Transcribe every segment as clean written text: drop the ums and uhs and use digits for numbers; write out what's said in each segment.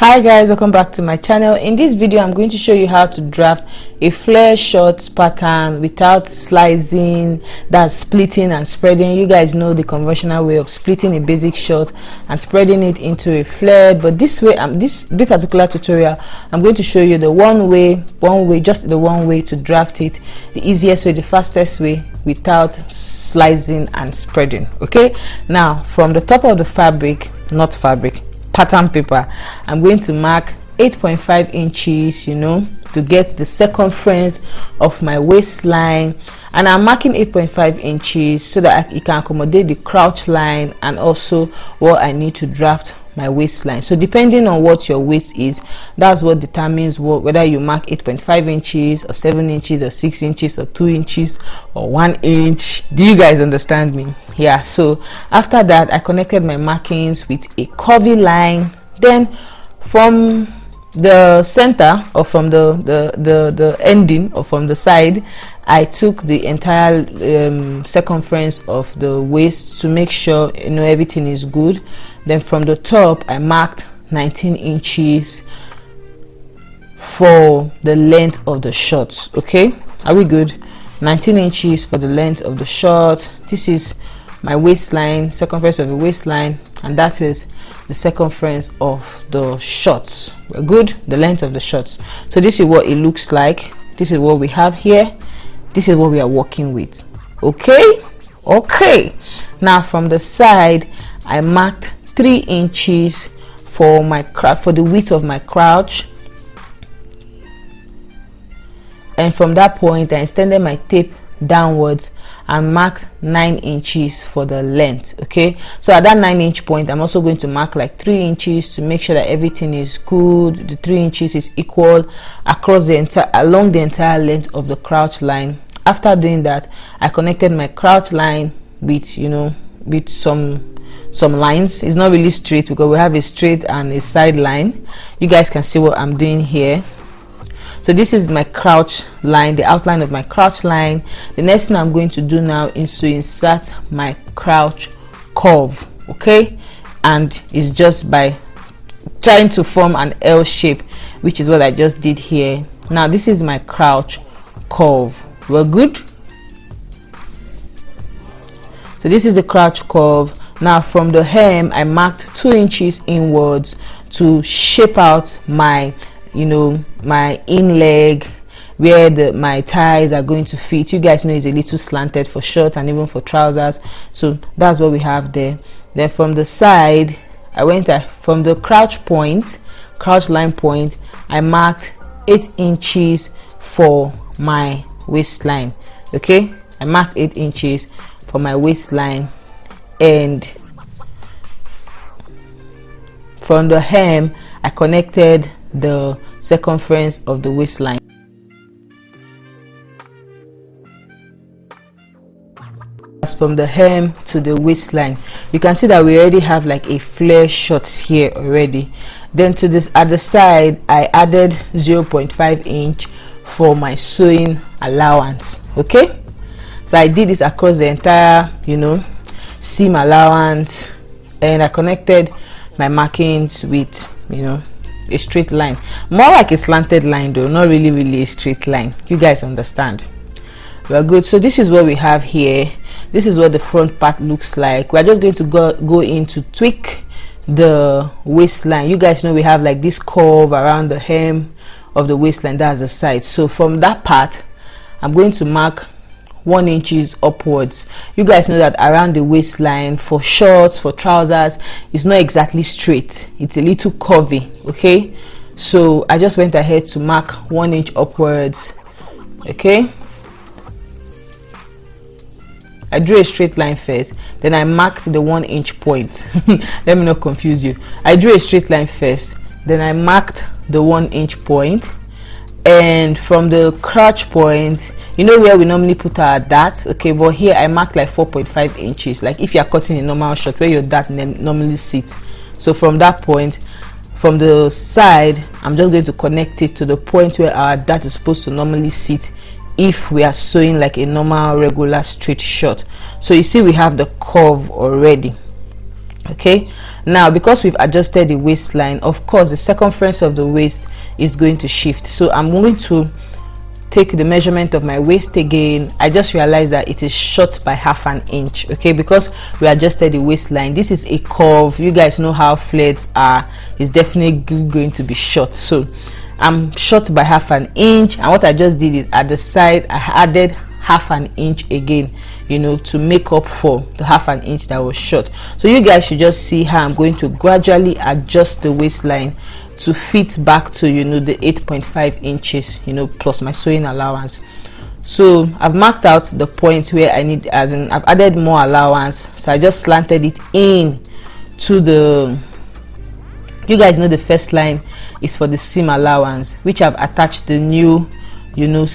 Hi guys, welcome back to my channel. In this video I'm going to show you how to draft a flare shorts pattern without slicing, that's splitting and spreading. You guys know the conventional way of splitting a basic short and spreading it into a flared, but this way, this particular tutorial I'm going to show you the one way to draft it, the easiest way, the fastest way, without slicing and spreading. Okay, now from the top of the pattern paper, I'm going to mark 8.5 inches, to get the circumference of my waistline, and I'm marking 8.5 inches so that it can accommodate the crouch line and also what I need to draft my waistline. So depending on what your waist is, that's what determines whether you mark 8.5 inches or 7 inches or 6 inches or 2 inches or 1 inch. Do you guys understand me? Yeah. So after that, I connected my markings with a curvy line. Then from the center, or from the ending, or from the side, I took the entire circumference of the waist to make sure everything is good. Then from the top, I marked 19 inches for the length of the shorts. Okay, are we good? 19 inches for the length of the short. This is my waistline, circumference of the waistline, and that is the circumference of the shorts. We're good. The length of the shorts. So this is what it looks like. This is what we have here. This is what we are working with. Okay, now from the side, I marked 3 inches for the width of my crouch, and from that point I extended my tape downwards and marked 9 inches for the length. Okay, so at that 9-inch point, I'm also going to mark like 3 inches to make sure that everything is good. The 3 inches is equal across along the entire length of the crouch line. After doing that, I connected my crouch line with with some lines. It's not really straight because we have a straight and a side line. You guys can see what I'm doing here. So this is my crouch line, the outline of my crouch line. The next thing I'm going to do now is to insert my crouch curve. Okay, and it's just by trying to form an L shape, which is what I just did here. Now this is my crouch curve. We're good. So this is the crouch curve. Now from the hem, I marked 2 inches inwards to shape out my my in leg, where my thighs are going to fit. You guys know it's a little slanted for shorts and even for trousers, so that's what we have there. Then from the side, I went from the crouch line point, I marked 8 inches for my waistline. Okay, I marked 8 inches for my waistline, and from the hem I connected the circumference of the waistline. As from the hem to the waistline, you can see that we already have like a flare short here already. Then to this at the side, I added 0.5 inch for my sewing allowance. Okay, so I did this across the entire seam allowance, and I connected my markings with a straight line, more like a slanted line though, not really a straight line. You guys understand? We're good. So this is what we have here. This is what the front part looks like. We're just going to go in to tweak the waistline. You guys know we have like this curve around the hem of the waistline, that's the side. So from that part, I'm going to mark 1 inch upwards. You guys know that around the waistline for shorts, for trousers, it's not exactly straight, it's a little curvy. Okay, so I just went ahead to mark 1 inch upwards. Okay, I drew a straight line first, then I marked the 1 inch point. Let me not confuse you. I drew a straight line first, then I marked the 1 inch point, and from the crotch point, where we normally put our dart. Okay, but here I marked like 4.5 inches, like if you're cutting a normal short where your dart normally sits. So from that point, from the side, I'm just going to connect it to the point where our dart is supposed to normally sit if we are sewing like a normal regular straight short. So you see we have the curve already. Okay, now because we've adjusted the waistline, of course the circumference of the waist is going to shift. So I'm going to take the measurement of my waist again. I just realized that it is short by half an inch. Okay, because we adjusted the waistline. This is a curve. You guys know how flats are. It's definitely going to be short. So I'm short by half an inch, and what I just did is at the side I added half an inch again, you know, to make up for the half an inch that was short. So you guys should just see how I'm going to gradually adjust the waistline to fit back to, you know, the 8.5 inches, you know, plus my sewing allowance. So I've marked out the point where I need, as in I've added more allowance, so I just slanted it in to the, you guys know the first line is for the seam allowance, which I've attached the new, you know,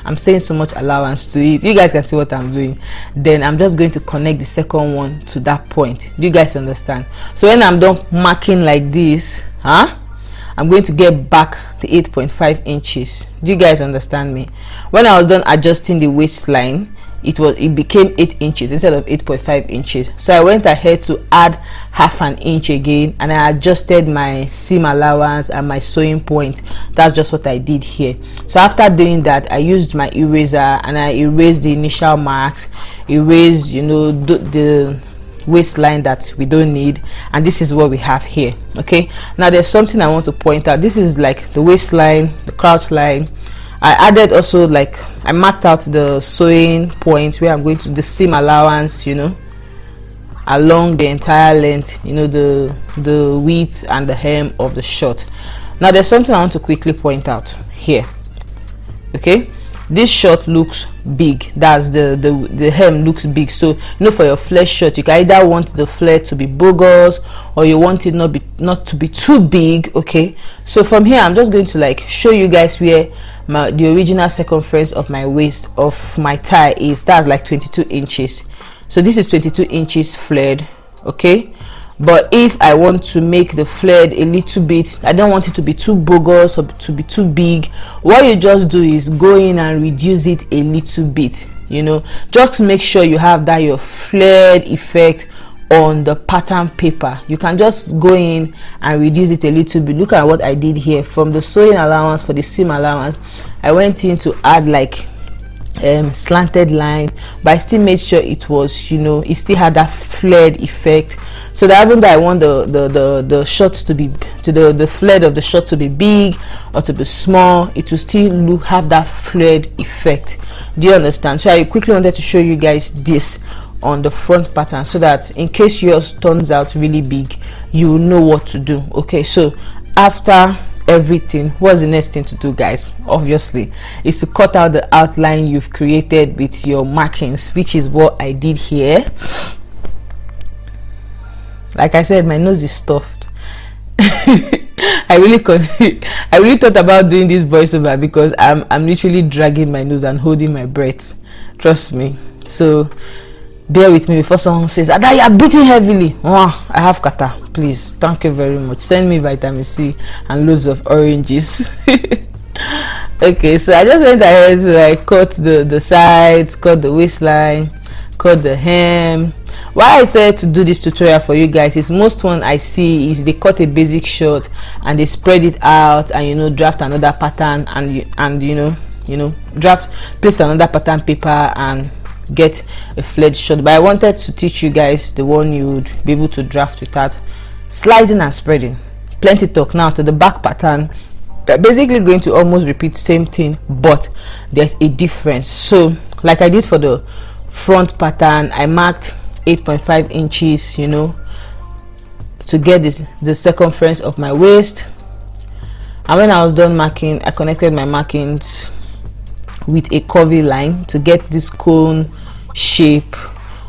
I'm saying so much allowance to it. You guys can see what I'm doing. Then I'm just going to connect the second one to that point. Do you guys understand? So when I'm done marking like this, I'm going to get back the 8.5 inches. Do you guys understand me? When I was done adjusting the waistline, it became 8 inches instead of 8.5 inches. So I went ahead to add half an inch again, and I adjusted my seam allowance and my sewing point. That's just what I did here. So after doing that, I used my eraser and I erased the initial marks, erased, you know, the waistline that we don't need, and this is what we have here. Okay, now there's something I want to point out. This is like the waistline, the crouch line. I added also, like, I marked out the sewing point where I'm going to the seam allowance, you know, along the entire length, you know, the width and the hem of the shirt. Now there's something I want to quickly point out here. Okay, this shirt looks big. That's the hem looks big. So you know, for your flare shirt, you can either want the flare to be bogus or you want it not to be too big. Okay, so from here I'm just going to like show you guys where the original circumference of my waist of my tie is. That's like 22 inches. So this is 22 inches flared. Okay, but if I want to make the flared a little bit, I don't want it to be too bogus or to be too big, what you just do is go in and reduce it a little bit, you know, just to make sure you have that your flared effect on the pattern paper. You can just go in and reduce it a little bit. Look at what I did here. From the sewing allowance, for the seam allowance, I went in to add like slanted line, but I still made sure it was, you know, it still had that flared effect, so that even though I want the shorts to be the flared of the short to be big or to be small, it will still have that flared effect. Do you understand? So I quickly wanted to show you guys this on the front pattern, so that in case yours turns out really big, you will know what to do. Okay, so after everything, what's the next thing to do, guys? Obviously is to cut out the outline you've created with your markings, which is what I did here. Like I said, my nose is stuffed. I really thought about doing this voiceover because I'm literally dragging my nose and holding my breath, trust me. So bear with me before someone says, Ada, you are breathing heavily. Oh, I have kata. Please, thank you very much. Send me vitamin C and loads of oranges. Okay, so I just went ahead to like cut the sides, cut the waistline, cut the hem. Why I said to do this tutorial for you guys is most one I see is they cut a basic short and they spread it out and, you know, draft another pattern and you know place another pattern paper and get a flared short. But I wanted to teach you guys the one you would be able to draft without slicing and spreading. Plenty talk. Now to the back pattern, they're basically going to almost repeat same thing, but there's a difference. So like I did for the front pattern, I marked 8.5 inches, you know, to get the circumference of my waist, and when I was done marking, I connected my markings with a curvy line to get this cone shape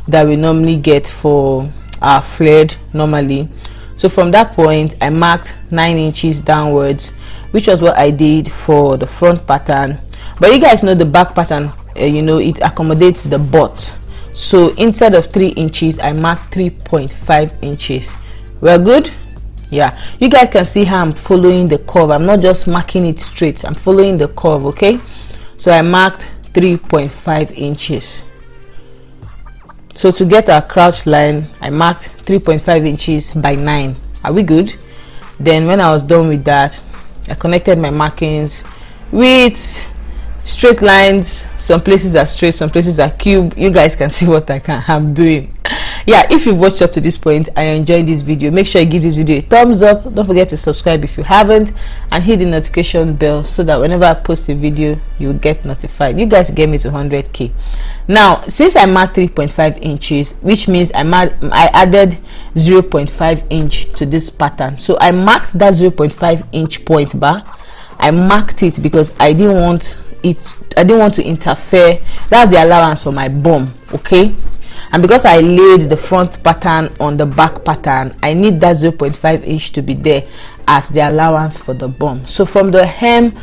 that we normally get for our flared normally. So from that point I marked 9 inches downwards, which was what I did for the front pattern. But you guys know the back pattern, you know, it accommodates the butt. So instead of 3 inches I marked 3.5 inches. We're good? Yeah, you guys can see how I'm following the curve. I'm not just marking it straight, I'm following the curve. Okay, so I marked 3.5 inches. So to get our crouch line, I marked 3.5 inches by 9. Are we good? Then when I was done with that, I connected my markings with straight lines. Some places are straight, some places are cube. You guys can see what I'm doing. Yeah, if you've watched up to this point and you're enjoying this video, make sure you give this video a thumbs up. Don't forget to subscribe if you haven't, and hit the notification bell so that whenever I post a video, you will get notified. You guys get me to 100k. Now, since I marked 3.5 inches, which means I added 0.5 inch to this pattern. So I marked that 0.5 inch point bar. I marked it because I didn't want to interfere. That's the allowance for my bum, okay? And because I laid the front pattern on the back pattern, I need that 0.5 inch to be there as the allowance for the bum. So from the hem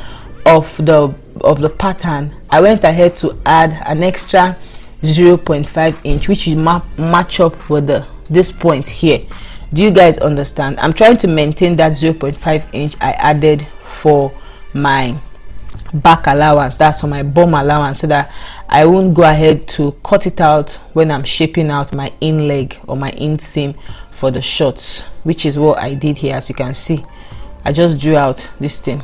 of the pattern, I went ahead to add an extra 0.5 inch, which is match up with this point here. Do you guys understand? I'm trying to maintain that 0.5 inch I added for my back allowance, that's for my bum allowance, so that I won't go ahead to cut it out when I'm shaping out my in leg or my inseam for the shorts, which is what I did here. As you can see, I just drew out this thing.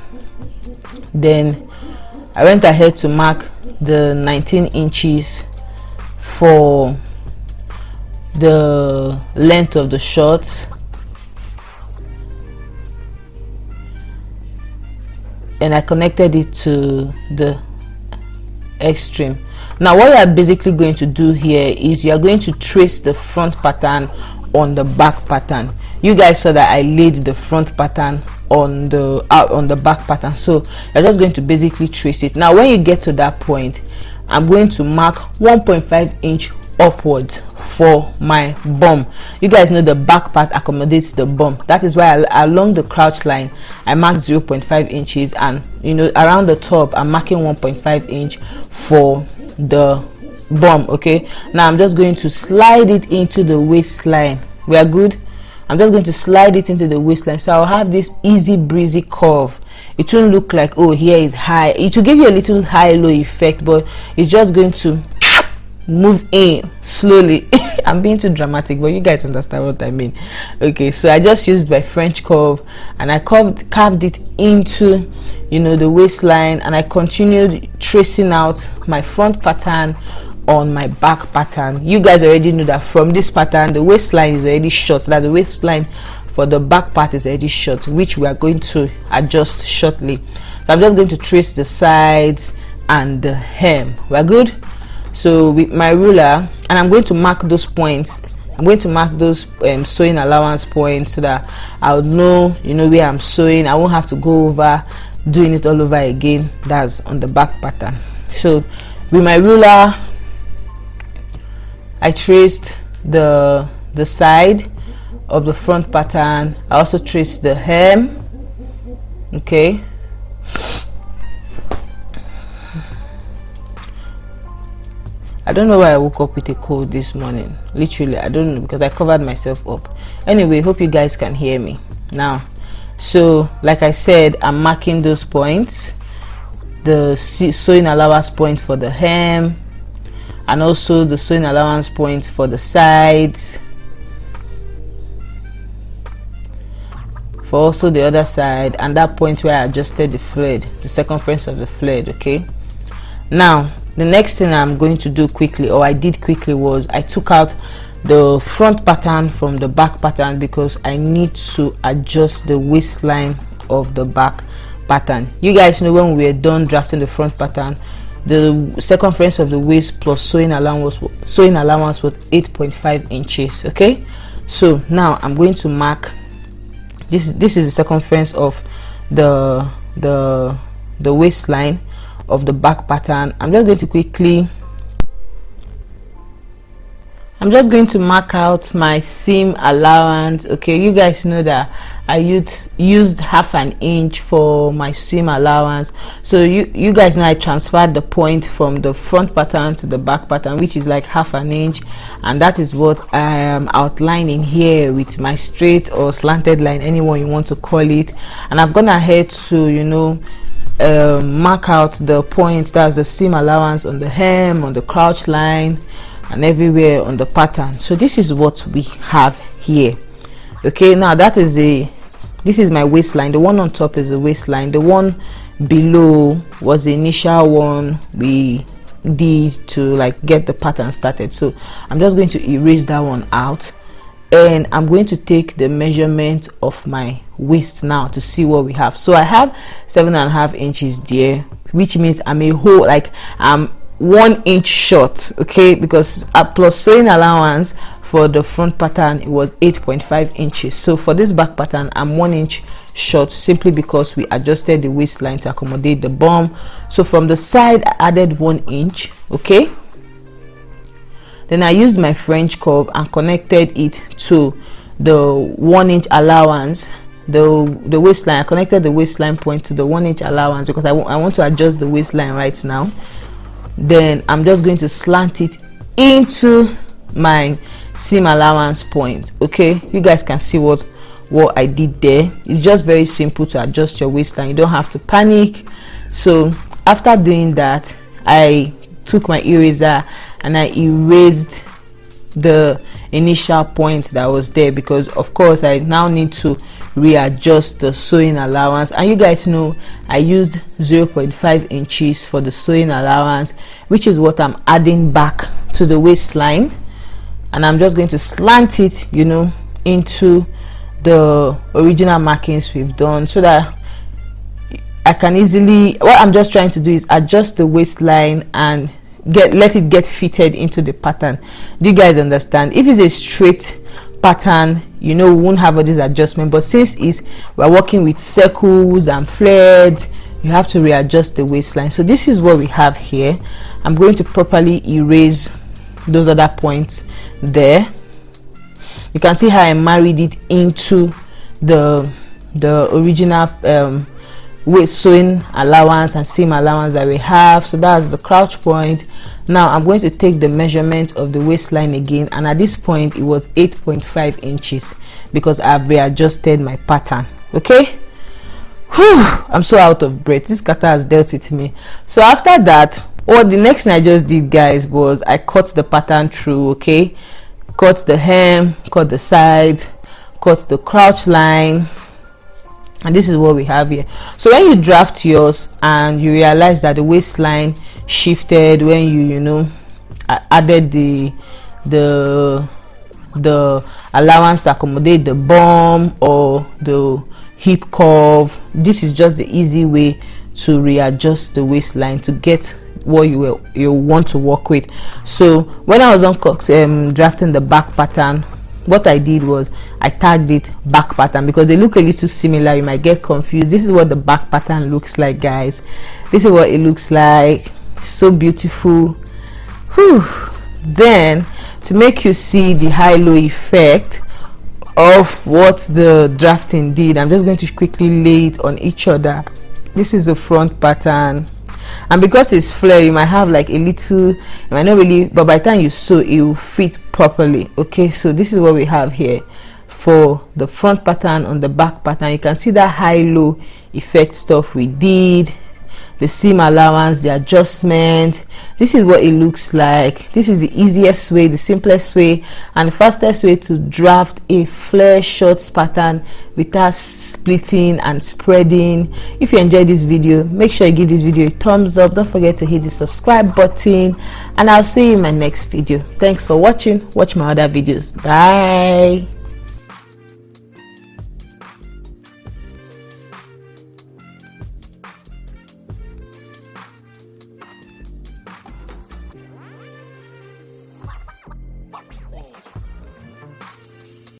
Then I went ahead to mark the 19 inches for the length of the shorts, and I connected it to the extreme. Now what you are basically going to do here is you are going to trace the front pattern on the back pattern. You guys saw that I laid the front pattern on the back pattern, so you're just going to basically trace it. Now when you get to that point, I'm going to mark 1.5 inch upwards for my bum. You guys know the back part accommodates the bum. That is why along the crouch line I marked 0.5 inches, and around the top I'm marking 1.5 inch for the bum. Okay, now I'm just going to slide it into the waistline. We are good. I'm just going to slide it into the waistline, so I'll have this easy breezy curve. It won't look like, oh, here is high. It will give you a little high-low effect, but it's just going to move in slowly. I'm being too dramatic, but you guys understand what I mean. Okay, so I just used my French curve and I carved it into the waistline, and I continued tracing out my front pattern on my back pattern. You guys already know that from this pattern the waistline is already short, that the waistline for the back part is already short, which we are going to adjust shortly. So I'm just going to trace the sides and the hem. We're good. So with my ruler, and I'm going to mark those points. I'm going to mark those sewing allowance points so that I'll know where I'm sewing. I won't have to go over doing it all over again. That's on the back pattern. So with my ruler, I traced the side of the front pattern. I also traced the hem. Okay, I don't know why I woke up with a cold this morning. Literally, I don't know, because I covered myself up. Anyway, hope you guys can hear me now. So like I said, I'm marking those points, the sewing allowance point for the hem, and also the sewing allowance point for the sides, for also the other side, and that point where I adjusted the thread, the circumference of the thread. Okay, now the next thing I'm going to do quickly, or I did quickly, was I took out the front pattern from the back pattern because I need to adjust the waistline of the back pattern. You guys know when we are done drafting the front pattern, the circumference of the waist plus sewing allowance was 8.5 inches. Okay, so now I'm going to mark this is the circumference of the waistline of the back pattern. I'm just going to mark out my seam allowance. Okay, you guys know that I used half an inch for my seam allowance, so you guys know I transferred the point from the front pattern to the back pattern, which is like half an inch, and that is what I am outlining here with my straight or slanted line, anyone you want to call it. And I've gone ahead to mark out the points, that's the seam allowance on the hem, on the crouch line, and everywhere on the pattern. So this is what we have here. Okay, now that is this is my waistline. The one on top is the waistline. The one below was the initial one we did to like get the pattern started. So I'm just going to erase that one out, and I'm going to take the measurement of my waist now to see what we have. So I have 7.5 inches there, which means I'm a whole, like I'm 1 inch short. Okay, because plus sewing allowance for the front pattern, it was 8.5 inches. So for this back pattern, I'm 1 inch short, simply because we adjusted the waistline to accommodate the bum. So from the side, I added 1 inch. Okay, then I used my French curve and connected it to the 1 inch allowance, the waistline. I connected the waistline point to the 1 inch allowance because I want to adjust the waistline right now. Then I'm just going to slant it into my seam allowance point. Okay, you guys can see what I did there. It's just very simple to adjust your waistline. You don't have to panic. So after doing that, I took my eraser and I erased the initial point that was there, because of course I now need to readjust the sewing allowance. And you guys know I used 0.5 inches for the sewing allowance, which is what I'm adding back to the waistline, and I'm just going to slant it, you know, into the original markings we've done, so that I can easily, what I'm just trying to do is adjust the waistline and let it get fitted into the pattern. Do you guys understand? If it's a straight pattern, you know, we won't have all this adjustment, but since we're working with circles and flares, you have to readjust the waistline. So this is what we have here. I'm going to properly erase those other points there. You can see how I married it into the original waist sewing allowance and seam allowance that we have. So that's the crouch point. Now I'm going to take the measurement of the waistline again, and at this point it was 8.5 inches because I've readjusted my pattern. Okay. Whew, I'm so out of breath. This kata has dealt with me. So after that, the next thing I just did, guys, was I cut the pattern through. Okay, cut the hem, cut the sides, cut the crouch line, and this is what we have here. So when you draft yours and you realize that the waistline shifted when you know added the allowance to accommodate the bum or the hip curve, this is just the easy way to readjust the waistline to get what you want to work with. So when I was on drafting the back pattern, what I did was I tagged it back pattern because they look a little similar. You might get confused. This is what the back pattern looks like, guys. This is what it looks like. So beautiful. Whew. Then to make you see the high-low effect of what the drafting did, I'm just going to quickly lay it on each other. This is the front pattern, and because it's flare, you might have like a little, you might not really, but by the time you sew, it will fit properly. Okay, so this is what we have here for the front pattern. On the back pattern, you can see that high-low effect stuff we did, the seam allowance, the adjustment. This is what it looks like. This is the easiest way, the simplest way, and the fastest way to draft a flare shorts pattern without splitting and spreading. If you enjoyed this video, make sure you give this video a thumbs up. Don't forget to hit the subscribe button, and I'll see you in my next video. Thanks for watching. Watch my other videos. Bye.